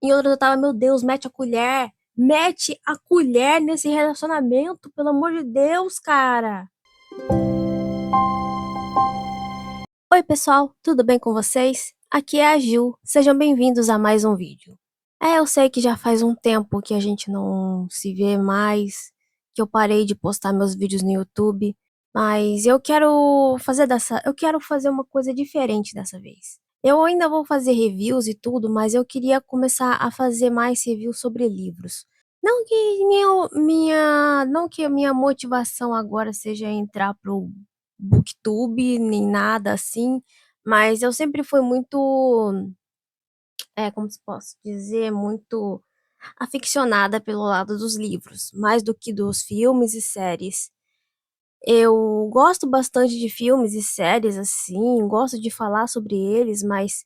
Em outras eu tava, meu Deus, mete a colher. Mete a colher nesse relacionamento, pelo amor de Deus, cara. Oi, pessoal, tudo bem com vocês? Aqui é a Gil. Sejam bem-vindos a mais um vídeo. Eu sei que já faz um tempo que a gente não se vê mais, que eu parei de postar meus vídeos no YouTube, mas eu quero fazer uma coisa diferente dessa vez. Eu ainda vou fazer reviews e tudo, mas eu queria começar a fazer mais reviews sobre livros. Não que a minha motivação agora seja entrar pro BookTube, nem nada assim, mas eu sempre fui muito, como se posso dizer, muito aficionada pelo lado dos livros, mais do que dos filmes e séries. Eu gosto bastante de filmes e séries, assim, gosto de falar sobre eles, mas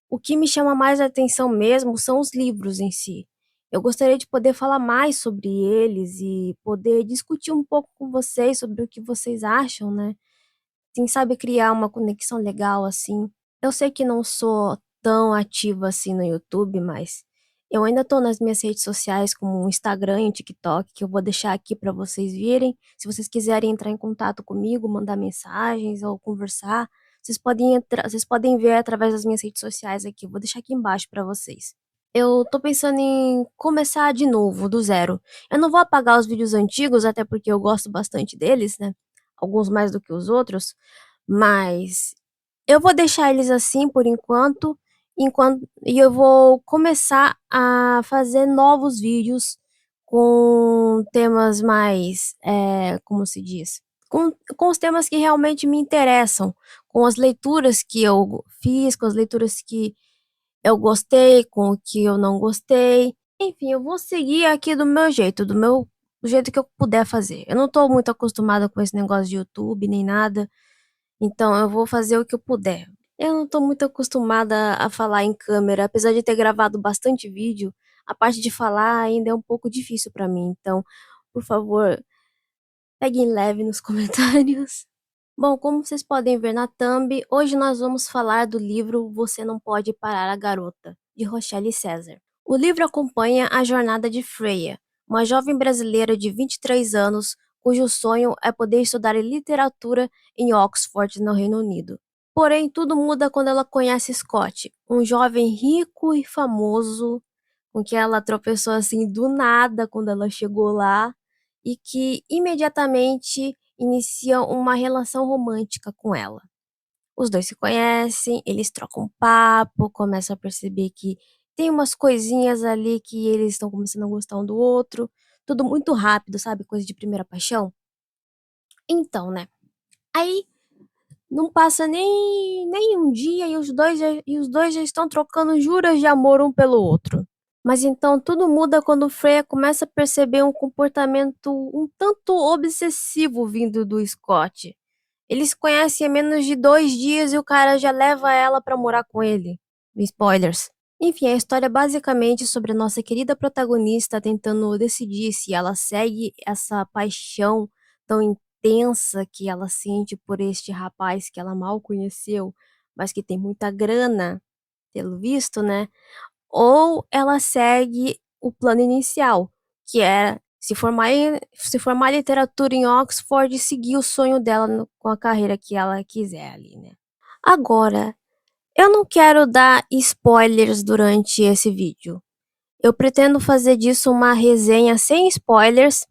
o que me chama mais a atenção mesmo são os livros em si. Eu gostaria de poder falar mais sobre eles e poder discutir um pouco com vocês sobre o que vocês acham, né? Quem sabe criar uma conexão legal assim. Eu sei que não sou tão ativa assim no YouTube, mas eu ainda tô nas minhas redes sociais, como o Instagram e o TikTok, que eu vou deixar aqui para vocês virem. Se vocês quiserem entrar em contato comigo, mandar mensagens ou conversar, vocês podem ver através das minhas redes sociais aqui. Eu vou deixar aqui embaixo para vocês. Eu tô pensando em começar de novo, do zero. Eu não vou apagar os vídeos antigos, até porque eu gosto bastante deles, né? Alguns mais do que os outros, mas eu vou deixar eles assim por enquanto e eu vou começar a fazer novos vídeos com temas mais, como se diz? Com os temas que realmente me interessam, com as leituras que eu fiz, com as leituras que eu gostei, com o que eu não gostei. Enfim, eu vou seguir aqui do meu jeito, do jeito que eu puder fazer. Eu não tô muito acostumada com esse negócio de YouTube nem nada, então eu vou fazer o que eu puder. Eu não tô muito acostumada a falar em câmera, apesar de ter gravado bastante vídeo, a parte de falar ainda é um pouco difícil pra mim, então, por favor, peguem leve nos comentários. Bom, como vocês podem ver na thumb, hoje nós vamos falar do livro Você Não Pode Parar a Garota, de Rochelle César. O livro acompanha a jornada de Freya, uma jovem brasileira de 23 anos, cujo sonho é poder estudar literatura em Oxford, no Reino Unido. Porém, tudo muda quando ela conhece Scott, um jovem rico e famoso, com quem ela tropeçou assim do nada quando ela chegou lá, e que imediatamente inicia uma relação romântica com ela. Os dois se conhecem, eles trocam papo, começam a perceber que tem umas coisinhas ali que eles estão começando a gostar um do outro. Tudo muito rápido, sabe? Coisa de primeira paixão. Então, né? Aí não passa nem um dia e os dois já estão trocando juras de amor um pelo outro. Mas então tudo muda quando Freya começa a perceber um comportamento um tanto obsessivo vindo do Scott. Eles se conhecem há menos de 2 dias e o cara já leva ela pra morar com ele. Spoilers. Enfim, a história é basicamente sobre a nossa querida protagonista tentando decidir se ela segue essa paixão tão intensa que ela sente por este rapaz que ela mal conheceu, mas que tem muita grana, pelo visto, né? Ou ela segue o plano inicial, que é se formar em literatura em Oxford e seguir o sonho dela com a carreira que ela quiser ali, né? Agora, eu não quero dar spoilers durante esse vídeo. Eu pretendo fazer disso uma resenha sem spoilers,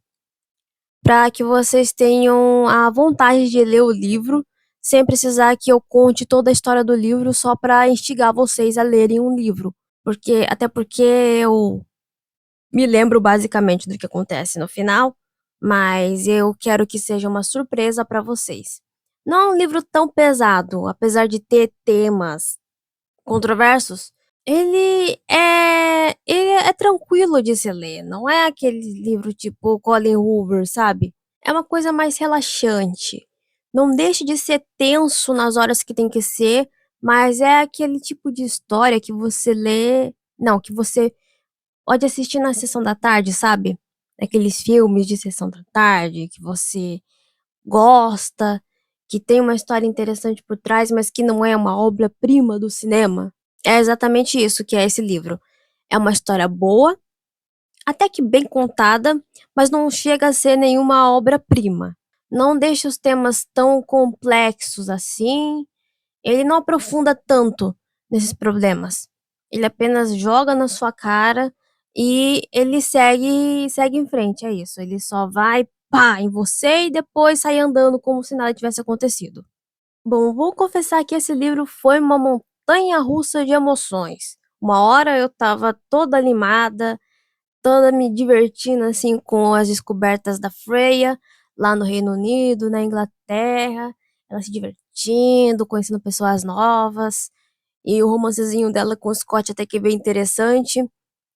para que vocês tenham a vontade de ler o livro, sem precisar que eu conte toda a história do livro só para instigar vocês a lerem um livro. Até porque eu me lembro basicamente do que acontece no final, mas eu quero que seja uma surpresa para vocês. Não é um livro tão pesado, apesar de ter temas controversos. Ele é tranquilo de se ler, não é aquele livro tipo Colin Hoover, sabe? É uma coisa mais relaxante. Não deixe de ser tenso nas horas que tem que ser, mas é aquele tipo de história que você lê, não, que você pode assistir na sessão da tarde, sabe? Aqueles filmes de sessão da tarde que você gosta, que tem uma história interessante por trás, mas que não é uma obra-prima do cinema. É exatamente isso que é esse livro. É uma história boa, até que bem contada, mas não chega a ser nenhuma obra-prima. Não deixa os temas tão complexos assim. Ele não aprofunda tanto nesses problemas. Ele apenas joga na sua cara e ele segue em frente, é isso. Ele só vai pá em você e depois sai andando como se nada tivesse acontecido. Bom, vou confessar que esse livro foi uma montanha-russa de emoções. Uma hora eu estava toda animada, toda me divertindo assim com as descobertas da Freya lá no Reino Unido, na Inglaterra, ela se divertindo, conhecendo pessoas novas, e o romancezinho dela com o Scott até que bem interessante,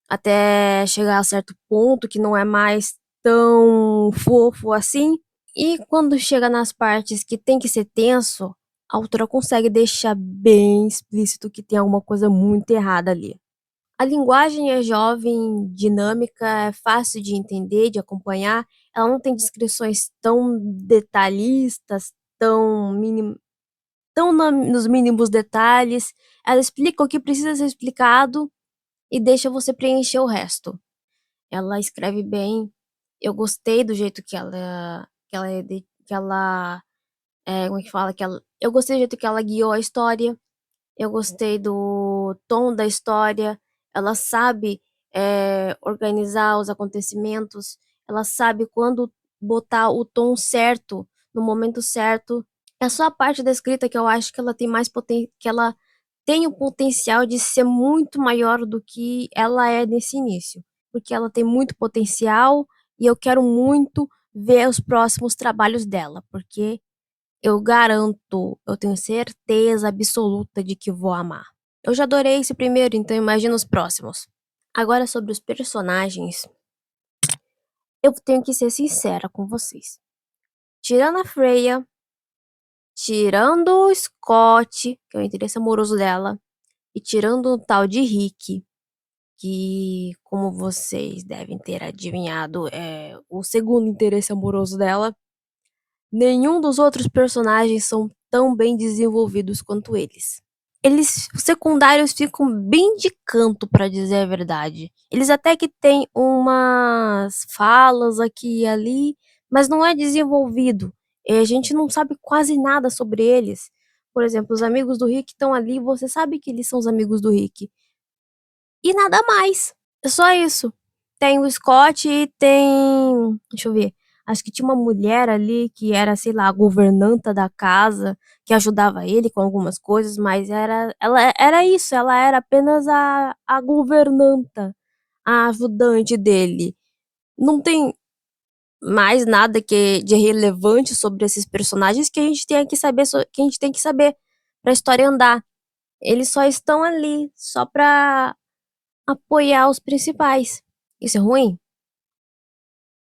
até chegar a certo ponto que não é mais tão fofo assim. E quando chega nas partes que tem que ser tenso, a autora consegue deixar bem explícito que tem alguma coisa muito errada ali. A linguagem é jovem, dinâmica, é fácil de entender, de acompanhar. Ela não tem descrições tão detalhistas, nos mínimos detalhes. Ela explica o que precisa ser explicado e deixa você preencher o resto. Ela escreve bem. Eu gostei do jeito como é que fala? Eu gostei do jeito que ela guiou a história. Eu gostei do tom da história. Ela sabe, organizar os acontecimentos. Ela sabe quando botar o tom certo, no momento certo. É só a parte da escrita que eu acho que ela tem que ela tem o potencial de ser muito maior do que ela é nesse início. Porque ela tem muito potencial e eu quero muito ver os próximos trabalhos dela, porque eu garanto, eu tenho certeza absoluta de que vou amar. Eu já adorei esse primeiro, então imagina os próximos. Agora sobre os personagens, eu tenho que ser sincera com vocês. Tirando a Freya, tirando o Scott, que é o interesse amoroso dela, e tirando o tal de Rick, que, como vocês devem ter adivinhado, é o segundo interesse amoroso dela, nenhum dos outros personagens são tão bem desenvolvidos quanto eles. Os secundários ficam bem de canto, pra dizer a verdade. Eles até que têm umas falas aqui e ali, mas não é desenvolvido. A gente não sabe quase nada sobre eles. Por exemplo, os amigos do Rick estão ali, você sabe que eles são os amigos do Rick. E nada mais. É só isso. Tem o Scott e tem. Deixa eu ver. Acho que tinha uma mulher ali que era, sei lá, a governanta da casa, que ajudava ele com algumas coisas, mas ela era isso, ela era apenas a governanta, a ajudante dele. Não tem mais nada de relevante sobre esses personagens que a gente tem que saber, que a gente tem que saber pra história andar. Eles só estão ali, só pra apoiar os principais. Isso é ruim?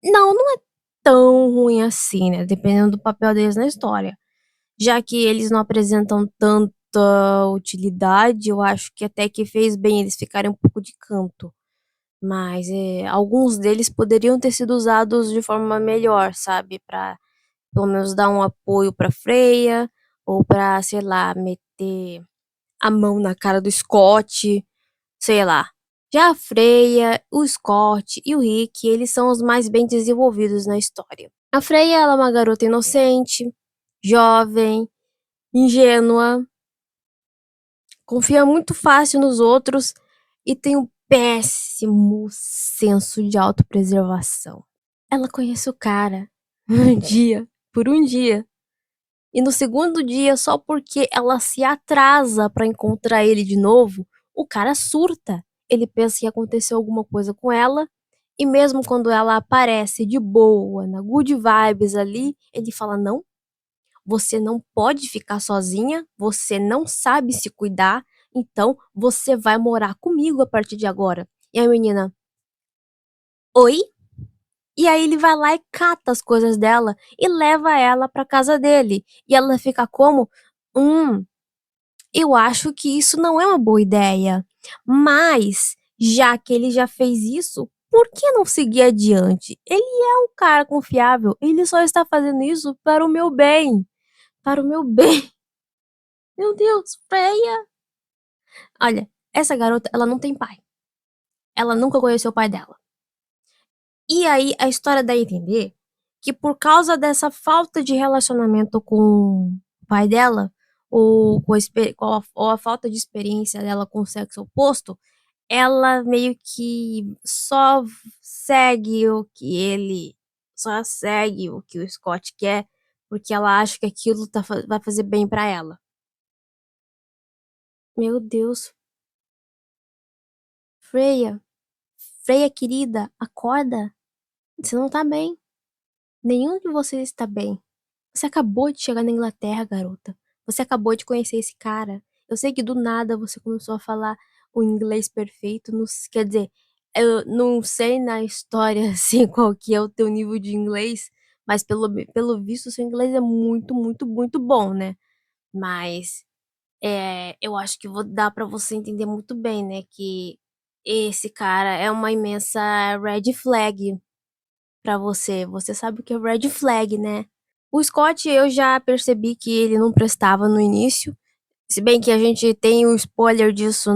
Não, não é tão ruim assim, né? Dependendo do papel deles na história. Já que eles não apresentam tanta utilidade, eu acho que até que fez bem eles ficarem um pouco de canto. Mas alguns deles poderiam ter sido usados de forma melhor, sabe? Pra pelo menos dar um apoio pra Freya, ou pra, sei lá, meter a mão na cara do Scott, sei lá. Já a Freya, o Scott e o Rick, eles são os mais bem desenvolvidos na história. A Freya, ela é uma garota inocente, jovem, ingênua, confia muito fácil nos outros e tem um péssimo senso de autopreservação. Ela conhece o cara um dia, por um dia. E no segundo dia, só porque ela se atrasa pra encontrar ele de novo, o cara surta. Ele pensa que aconteceu alguma coisa com ela, e mesmo quando ela aparece de boa, na good vibes ali, ele fala: Não, você não pode ficar sozinha, você não sabe se cuidar, então você vai morar comigo a partir de agora. E a menina: Oi? E aí ele vai lá e cata as coisas dela e leva ela pra casa dele. E ela fica como? Hum, eu acho que isso não é uma boa ideia. Mas, já que ele já fez isso, por que não seguir adiante? Ele é um cara confiável. Ele só está fazendo isso para o meu bem. Para o meu bem. Meu Deus, Freya. Olha, essa garota, ela não tem pai. Ela nunca conheceu o pai dela. E aí a história dá a entender que por causa dessa falta de relacionamento com o pai dela, ou ou a falta de experiência dela com o sexo oposto, ela meio que só segue o que o Scott quer, porque ela acha que aquilo vai fazer bem pra ela. Meu Deus, Freya, Freya querida, acorda. Você não tá bem. Nenhum de vocês está bem. Você acabou de chegar na Inglaterra, garota. Você acabou de conhecer esse cara. Eu sei que do nada você começou a falar o inglês perfeito. Quer dizer, eu não sei na história assim qual que é o teu nível de inglês, mas pelo visto seu inglês é muito, muito, muito bom, né? Mas eu acho que vou dar pra você entender muito bem, né? Que esse cara é uma imensa red flag pra você. Você sabe o que é red flag, né? O Scott, eu já percebi que ele não prestava no início. Se bem que a gente tem o spoiler disso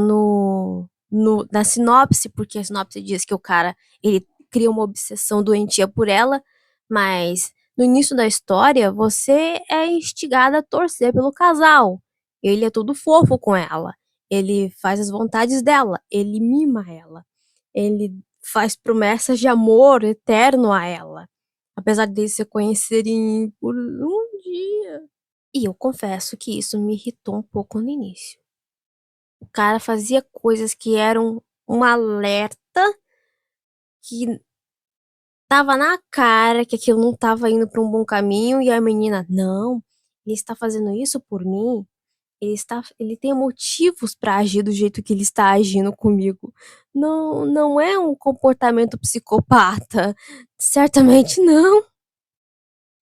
na sinopse, porque a sinopse diz que o cara, ele cria uma obsessão doentia por ela, mas no início da história, você é instigada a torcer pelo casal. Ele é todo fofo com ela. Ele faz as vontades dela, ele mima ela. Ele faz promessas de amor eterno a ela, apesar de se conhecerem por um dia. E eu confesso que isso me irritou um pouco no início. O cara fazia coisas que eram um alerta, que tava na cara que aquilo não tava indo para um bom caminho, e a menina, não, ele está fazendo isso por mim. Ele tem motivos para agir do jeito que ele está agindo comigo. Não, não é um comportamento psicopata. Certamente não.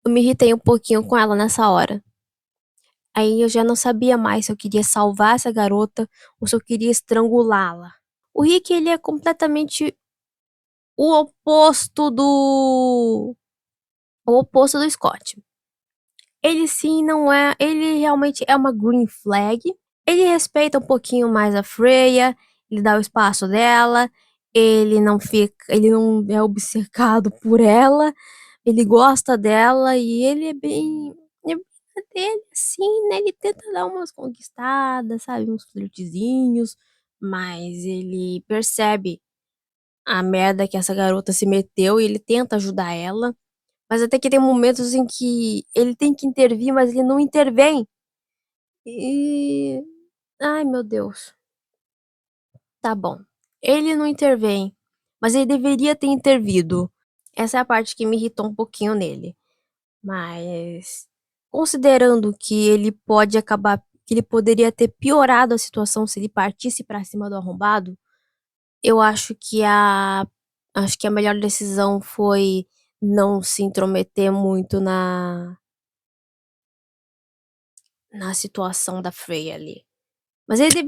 Eu me irritei um pouquinho com ela nessa hora. Aí eu já não sabia mais se eu queria salvar essa garota ou se eu queria estrangulá-la. O Rick, ele é completamente o oposto o oposto do Scott. Ele sim não é, ele realmente é uma green flag. Ele respeita um pouquinho mais a Freya, ele dá o espaço dela, ele não é obcecado por ela, ele gosta dela e ele é bem, é bem na dele, assim, né? Ele tenta dar umas conquistadas, sabe? Uns flirtzinhos, mas ele percebe a merda que essa garota se meteu e ele tenta ajudar ela. Mas até que tem momentos em que ele tem que intervir, mas ele não intervém. E. Ai, meu Deus. Tá bom. Ele não intervém, mas ele deveria ter intervido. Essa é a parte que me irritou um pouquinho nele. Mas, considerando que que ele poderia ter piorado a situação se ele partisse pra cima do arrombado, eu acho que a melhor decisão foi não se intrometer muito na situação da Freya ali. Mas ele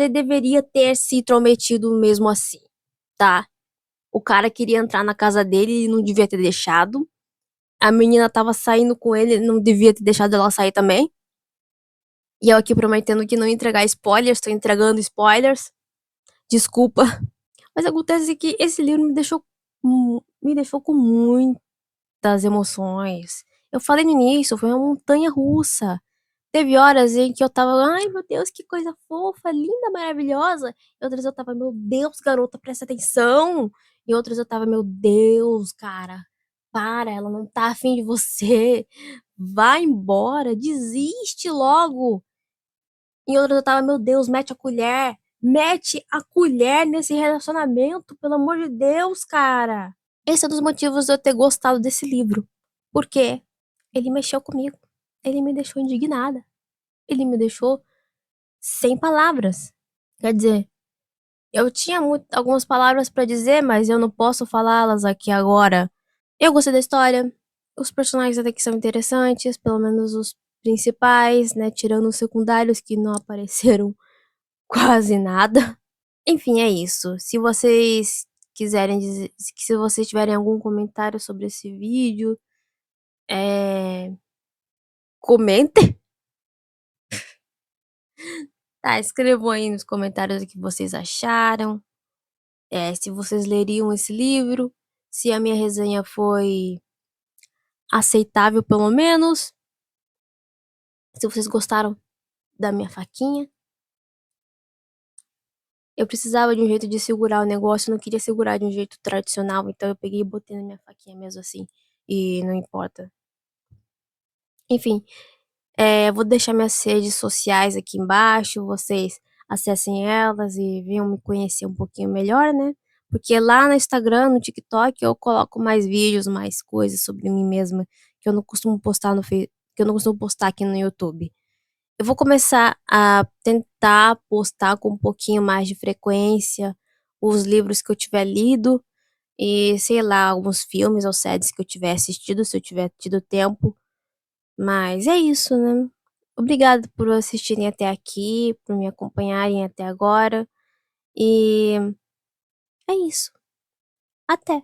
deveria ter se intrometido mesmo assim, tá? O cara queria entrar na casa dele e não devia ter deixado. A menina tava saindo com ele, não devia ter deixado ela sair também. E eu aqui prometendo que não ia entregar spoilers, tô entregando spoilers. Desculpa. Mas acontece que esse livro me deixou com muitas emoções. Eu falei no início, foi uma montanha russa. Teve horas em que eu tava, ai meu Deus, que coisa fofa, linda, maravilhosa. E outras eu tava, meu Deus, garota, presta atenção. E outras eu tava, meu Deus, cara, para, ela não tá afim de você. Vai embora, desiste logo. Em outras eu tava, meu Deus, mete a colher. Mete a colher nesse relacionamento, pelo amor de Deus, cara. Esse é um dos motivos de eu ter gostado desse livro. Porque ele mexeu comigo. Ele me deixou indignada. Ele me deixou sem palavras. Quer dizer, eu tinha algumas palavras pra dizer, mas eu não posso falá-las aqui agora. Eu gostei da história. Os personagens até que são interessantes, pelo menos os principais, né? Tirando os secundários que não apareceram quase nada. Enfim, é isso. Se vocês quiserem dizer, se vocês tiverem algum comentário sobre esse vídeo, comente. Tá, escrevam aí nos comentários o que vocês acharam. se vocês leriam esse livro, se a minha resenha foi aceitável pelo menos, se vocês gostaram da minha faquinha. Eu precisava de um jeito de segurar o negócio, eu não queria segurar de um jeito tradicional, então eu peguei e botei na minha faquinha mesmo assim, e não importa. Enfim, vou deixar minhas redes sociais aqui embaixo, vocês acessem elas e venham me conhecer um pouquinho melhor, né? Porque lá no Instagram, no TikTok, eu coloco mais vídeos, mais coisas sobre mim mesma, que eu não costumo postar que eu não costumo postar aqui no YouTube. Eu vou começar a tentar postar com um pouquinho mais de frequência os livros que eu tiver lido e, sei lá, alguns filmes ou séries que eu tiver assistido, se eu tiver tido tempo. Mas é isso, né? Obrigada por assistirem até aqui, por me acompanharem até agora. E é isso. Até!